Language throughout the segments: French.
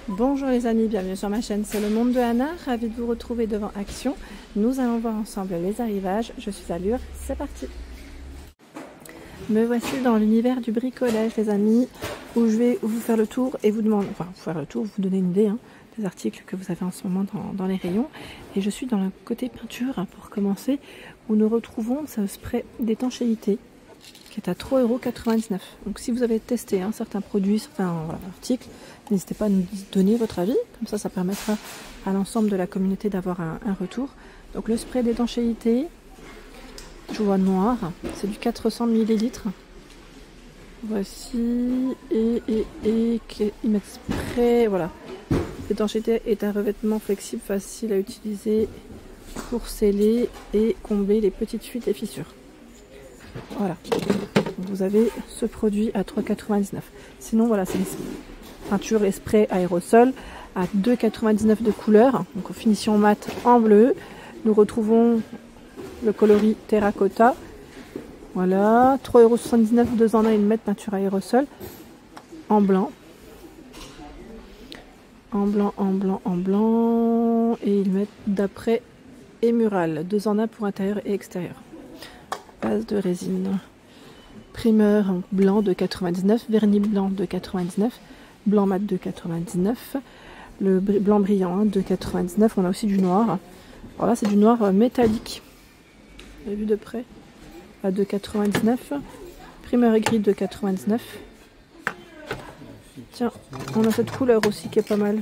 Bonjour les amis, bienvenue sur ma chaîne, c'est le monde de Anna, ravie de vous retrouver devant Action. Nous allons voir ensemble les arrivages, je suis à Lure, c'est parti. Me voici dans l'univers du bricolage les amis, où je vais vous faire le tour et vous demander, vous donner une idée des articles que vous avez en ce moment dans les rayons. Et je suis dans le côté peinture pour commencer, où nous retrouvons ce spray d'étanchéité qui est à 3,99 €. Donc si vous avez testé certains produits, certains articles, n'hésitez pas à nous donner votre avis, comme ça permettra à l'ensemble de la communauté d'avoir un retour. Donc le spray d'étanchéité, je vois noir, c'est du 400 ml. Voici, et ils mettent spray, voilà. L'étanchéité est un revêtement flexible, facile à utiliser pour sceller et combler les petites fuites et fissures. Voilà, vous avez ce produit à 3,99 €. Sinon voilà, c'est les peintures, les sprays aérosols à 2,99 € de couleur, donc en finition mat en bleu. Nous retrouvons le coloris terracotta. Voilà, 3,79 €, 2 en 1, ils mettent peinture aérosol en blanc. En blanc, et ils mettent d'après et mural, 2 en 1 pour intérieur et extérieur. Base de résine. Primeur blanc de 99, vernis blanc de 99, blanc mat de 99, le blanc brillant de 99. On a aussi du noir. Alors là, c'est du noir métallique. Vous avez vu de près à 2,99. Primeur gris de 99. Tiens, on a cette couleur aussi qui est pas mal.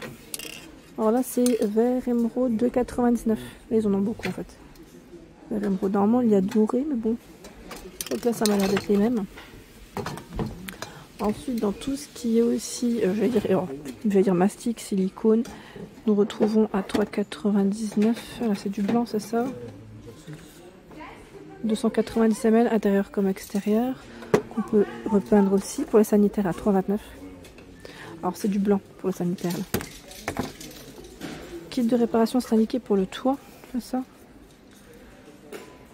Alors là, c'est vert émeraude de 99. Là, ils en ont beaucoup en fait. Vert émeraude, normalement, il y a doré, mais bon. Je crois que là, ça m'a l'air d'être les mêmes. Ensuite, dans tout ce qui est aussi, j'allais dire mastic, silicone, nous retrouvons à 3,99 €. Là, c'est du blanc, c'est ça. 290 ml, intérieur comme extérieur. On peut repeindre aussi pour les sanitaires à 3,29 €. Alors, c'est du blanc pour le sanitaire. Là. Kit de réparation, c'est indiqué pour le toit, c'est ça.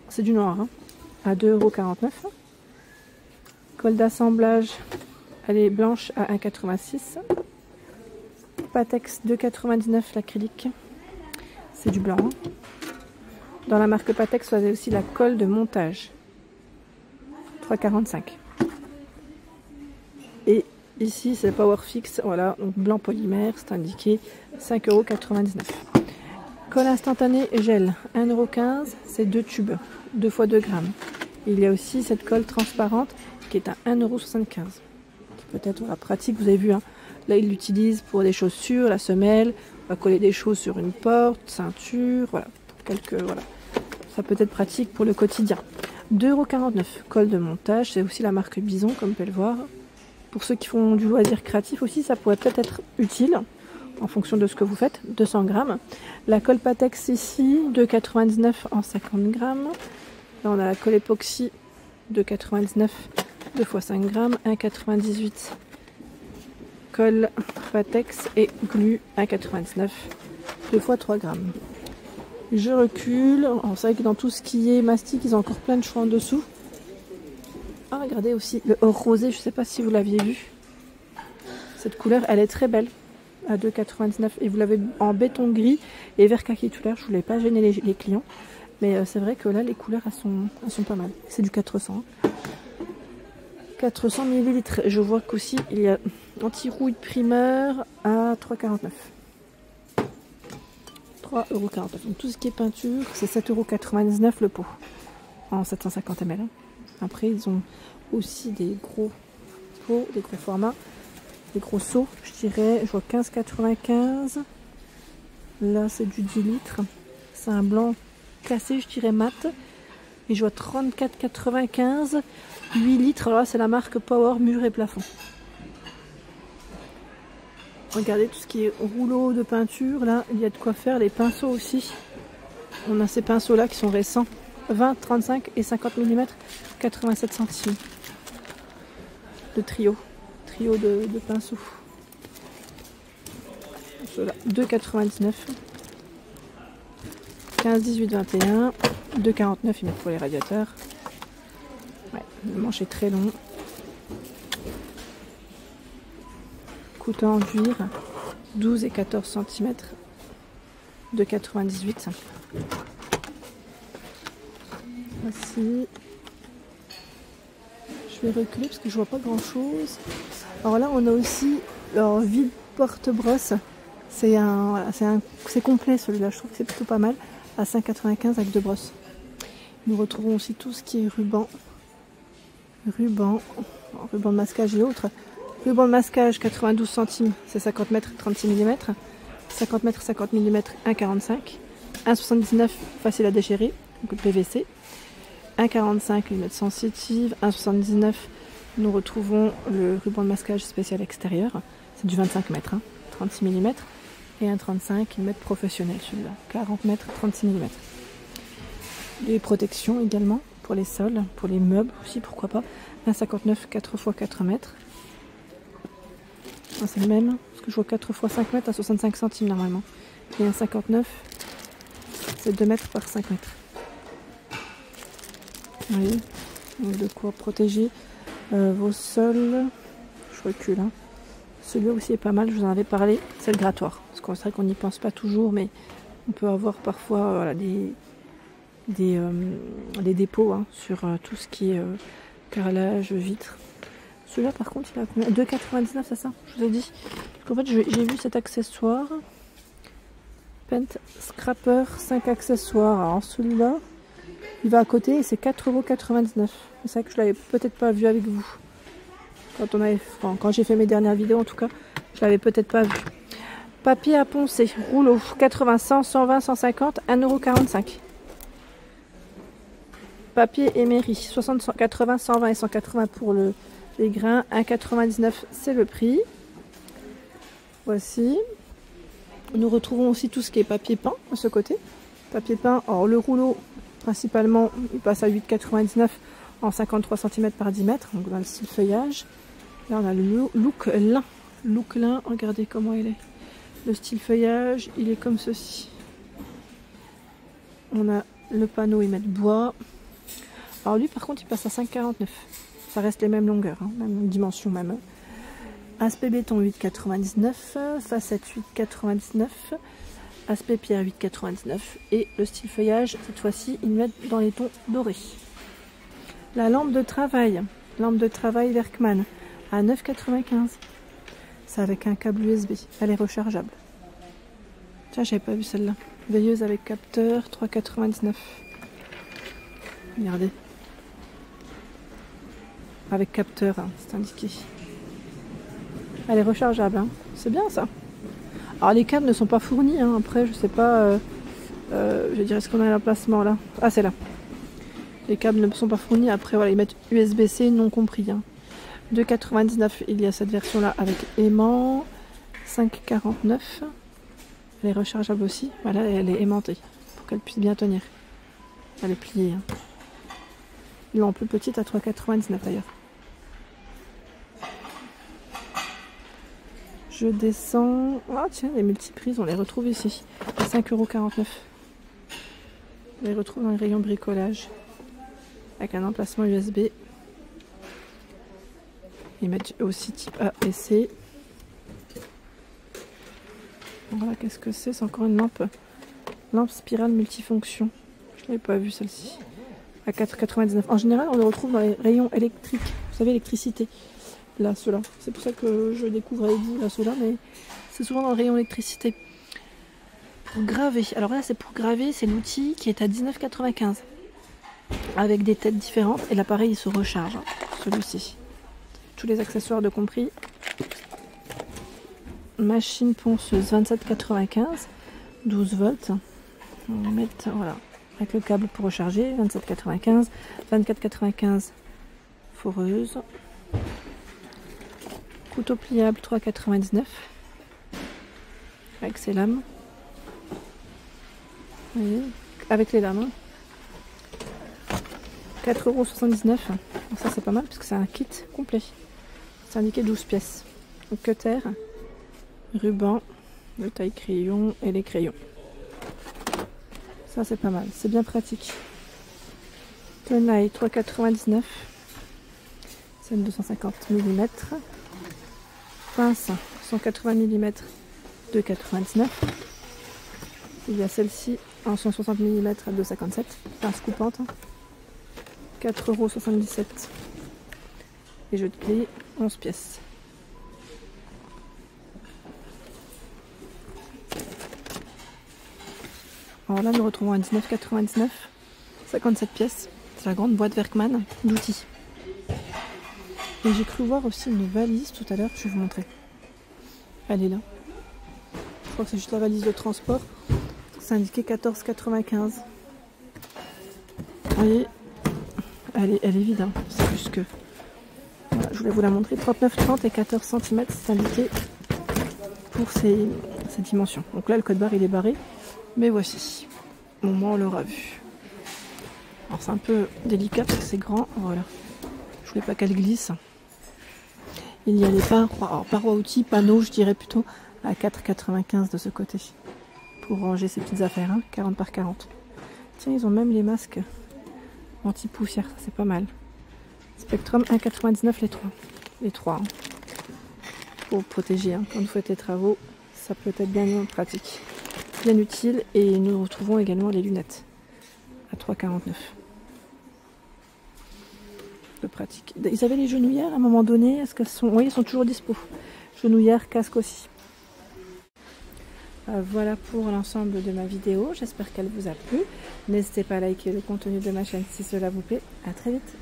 C'est du noir, à 2,49 €. Colle d'assemblage, elle est blanche à 1,86 €. Patex 2,99 € l'acrylique. C'est du blanc. Dans la marque Patex, vous avez aussi la colle de montage. 3,45 €. Et ici, c'est Powerfix. Voilà, donc blanc polymère, c'est indiqué 5,99 €. Colle instantanée gel, 1,15 €. C'est 2 tubes, 2 x 2 grammes. Il y a aussi cette colle transparente qui est à 1,75 €. Peut-être pratique, vous avez vu. Là, il l'utilise pour des chaussures, la semelle. On va coller des choses sur une porte, ceinture. Voilà, voilà. Ça peut être pratique pour le quotidien. 2,49 €. Colle de montage, c'est aussi la marque Bison, comme vous pouvez le voir. Pour ceux qui font du loisir créatif aussi, ça pourrait peut-être être utile en fonction de ce que vous faites. 200 grammes. La colle Patex ici, 2,99 € en 50 grammes. Là, on a la colle époxy, 2,99 €, 2 x 5 grammes, 1,98 €. Colle Patex et glu, 1,99 €, 2 x 3 grammes. Je recule. C'est vrai que dans tout ce qui est mastic, ils ont encore plein de choix en dessous. Ah, regardez aussi le or rosé, je ne sais pas si vous l'aviez vu. Cette couleur, elle est très belle, à 2,99 €. Et vous l'avez en béton gris et vert kaki tout à l'heure. Je ne voulais pas gêner les clients. Mais c'est vrai que là, les couleurs, elles sont pas mal. C'est du 400. 400 ml. Je vois qu'aussi, il y a anti-rouille primeur à 3,49 €. 3,49 €. Donc tout ce qui est peinture, c'est 7,99 € le pot. En 750 ml. Après, ils ont aussi des gros pots, des gros formats. Des gros seaux, je dirais. Je vois 15,95 €. Là, c'est du 10 litres. C'est un blanc cassé, je dirais mat. Et je vois 34,95 €, 8 litres. Alors là, c'est la marque Power Mur et Plafond. Regardez tout ce qui est rouleau de peinture. Là, il y a de quoi faire. Les pinceaux aussi. On a ces pinceaux là qui sont récents. 20, 35 et 50 mm, 87 centimes. Le trio de pinceaux. Ceux-là, 2,99 €. 15, 18, 21, 2,49 €, il me faut les radiateurs. Ouais, le manche est très long. Couteau en cuir, 12 et 14 cm de 98. Voici. Je vais reculer parce que je vois pas grand chose. Alors là on a aussi leur vide porte-brosse. C'est complet celui-là, je trouve que c'est plutôt pas mal. À 5,95 avec 2 brosses. Nous retrouvons aussi tout ce qui est ruban. Ruban de masquage et autres. Ruban de masquage 92 centimes, c'est 50 mètres 36 mm. 50 mètres 50 mm 1,45. 1,79 facile à déchirer, donc PVC. 1,45 lunettes sensitives. 1,79 nous retrouvons le ruban de masquage spécial extérieur. C'est du 25 mètres, hein, 36 mm. Et 1,35 mm professionnel celui-là. 40 mètres 36 mm. Les protections également pour les sols, pour les meubles aussi, pourquoi pas. 1,59 4 x 4 mètres. C'est le même, parce que je vois 4 x 5 mètres à 65 centimes normalement. Et 1,59 c'est 2 mètres par 5 mètres. Vous voyez, donc de quoi protéger vos sols. Je recule. Hein. Celui-là aussi est pas mal, je vous en avais parlé, c'est le grattoir. Parce que c'est vrai qu'on n'y pense pas toujours, mais on peut avoir parfois voilà, des dépôts hein, sur tout ce qui est carrelage, vitre. Celui-là par contre il a combien? 2,99 c'est ça? Je vous ai dit. Parce qu'en fait j'ai vu cet accessoire. Paint Scrapper 5 accessoires. Alors celui-là, il va à côté et c'est 4,99 €. C'est vrai que je l'avais peut-être pas vu avec vous. Quand j'ai fait mes dernières vidéos en tout cas, je l'avais peut-être pas vu. Papier à poncer, rouleau, 80, 100, 120, 150, 1,45 €. Papier émeri, 60, 80, 120 et 180 pour les grains. 1,99 € c'est le prix. Voici. Nous retrouvons aussi tout ce qui est papier peint de ce côté. Papier peint, alors le rouleau principalement il passe à 8,99 € en 53 cm par 10 mètres, donc dans le style feuillage. Là on a le look lin. Look lin, regardez comment il est. Le style feuillage, il est comme ceci. On a le panneau, ils mettent bois. Alors lui par contre il passe à 5,49 €. Ça reste les mêmes longueurs, hein, même dimension même. Aspect béton 8,99 €, facette 8,99 €, aspect pierre 8,99 € et le style feuillage, cette fois-ci, ils mettent dans les tons dorés. La lampe de travail Werkmann à 9,95 €. C'est avec un câble USB, elle est rechargeable. Tiens, j'avais pas vu celle-là. Veilleuse avec capteur 3,99 €. Regardez. Avec capteur, hein, c'est indiqué. Elle est rechargeable, hein. C'est bien ça. Alors les câbles ne sont pas fournis, hein. Après je sais pas, je dirais est-ce qu'on a l'emplacement là. Ah c'est là. Les câbles ne sont pas fournis, après voilà ils mettent USB-C non compris. Hein. 2,99 € il y a cette version là avec aimant. 5,49 €. Elle est rechargeable aussi, voilà elle est aimantée pour qu'elle puisse bien tenir. Elle est pliée. Hein. Ils l'ont plus petite à 3,99 € d'ailleurs. Je descends. Ah tiens, les multiprises, on les retrouve ici. 5,49 €. On les retrouve dans le rayon bricolage. Avec un emplacement USB. Ils mettent aussi type A et C. Voilà, qu'est-ce que c'est? C'est encore une lampe. Lampe spirale multifonction. Je ne l'avais pas vue celle-ci. À 4,99 €. En général, on les retrouve dans les rayons électriques. Vous savez, électricité. Là, ceux-là. C'est pour ça que je découvre avec vous là, ceux-là, mais c'est souvent dans le rayon électricité. Pour graver. Alors là, c'est pour graver, c'est l'outil qui est à 19,95 € avec des têtes différentes et l'appareil il se recharge. Hein, celui-ci. Tous les accessoires de compris. Machine ponceuse 27,95 €, 12 volts. On va mettre, voilà, avec le câble pour recharger, 27,95 €, 24,95 € foreuse. Couteau pliable 3,99 € avec ses lames. Vous voyez, avec les lames. Hein. 4,79 €. Ça c'est pas mal parce que c'est un kit complet. C'est indiqué 12 pièces. Donc, cutter, ruban, le taille crayon et les crayons. Ça c'est pas mal, c'est bien pratique. Tenaille 3,99 €. C'est une 250 mm. Pince 180 mm 2,99. Il y a celle-ci en 160 mm à 2,57. Pince coupante. 4,77 €. Et jeu de clés, 11 pièces. Alors là, nous retrouvons à 19,99 €. 57 pièces. C'est la grande boîte Werkmann d'outils. Et j'ai cru voir aussi une valise tout à l'heure, je vais vous montrer. Elle est là. Je crois que c'est juste la valise de transport. C'est indiqué 14,95 €. Vous voyez, elle est vide, hein. C'est juste que... Voilà, je voulais vous la montrer. 39,30 et 14 cm, c'est indiqué pour ces dimensions. Donc là, le code barre, il est barré. Mais voici. Au moins, on l'aura vu. Alors, c'est un peu délicat parce que c'est grand. Voilà. Je voulais pas qu'elle glisse. Il y a les parois outils, panneaux, je dirais plutôt, à 4,95 € de ce côté. Pour ranger ces petites affaires, hein, 40 par 40. Tiens, ils ont même les masques anti-poussière, ça c'est pas mal. Spectrum 1,99 € les trois. Hein. Pour protéger, hein. Quand vous faites les travaux, ça peut être bien pratique. Bien utile. Et nous retrouvons également les lunettes à 3,49 €. Pratique. Ils avaient les genouillères à un moment donné. Est-ce qu'elles sont... Oui, ils sont toujours dispo. Genouillères, casque aussi. Voilà pour l'ensemble de ma vidéo. J'espère qu'elle vous a plu. N'hésitez pas à liker le contenu de ma chaîne si cela vous plaît. À très vite.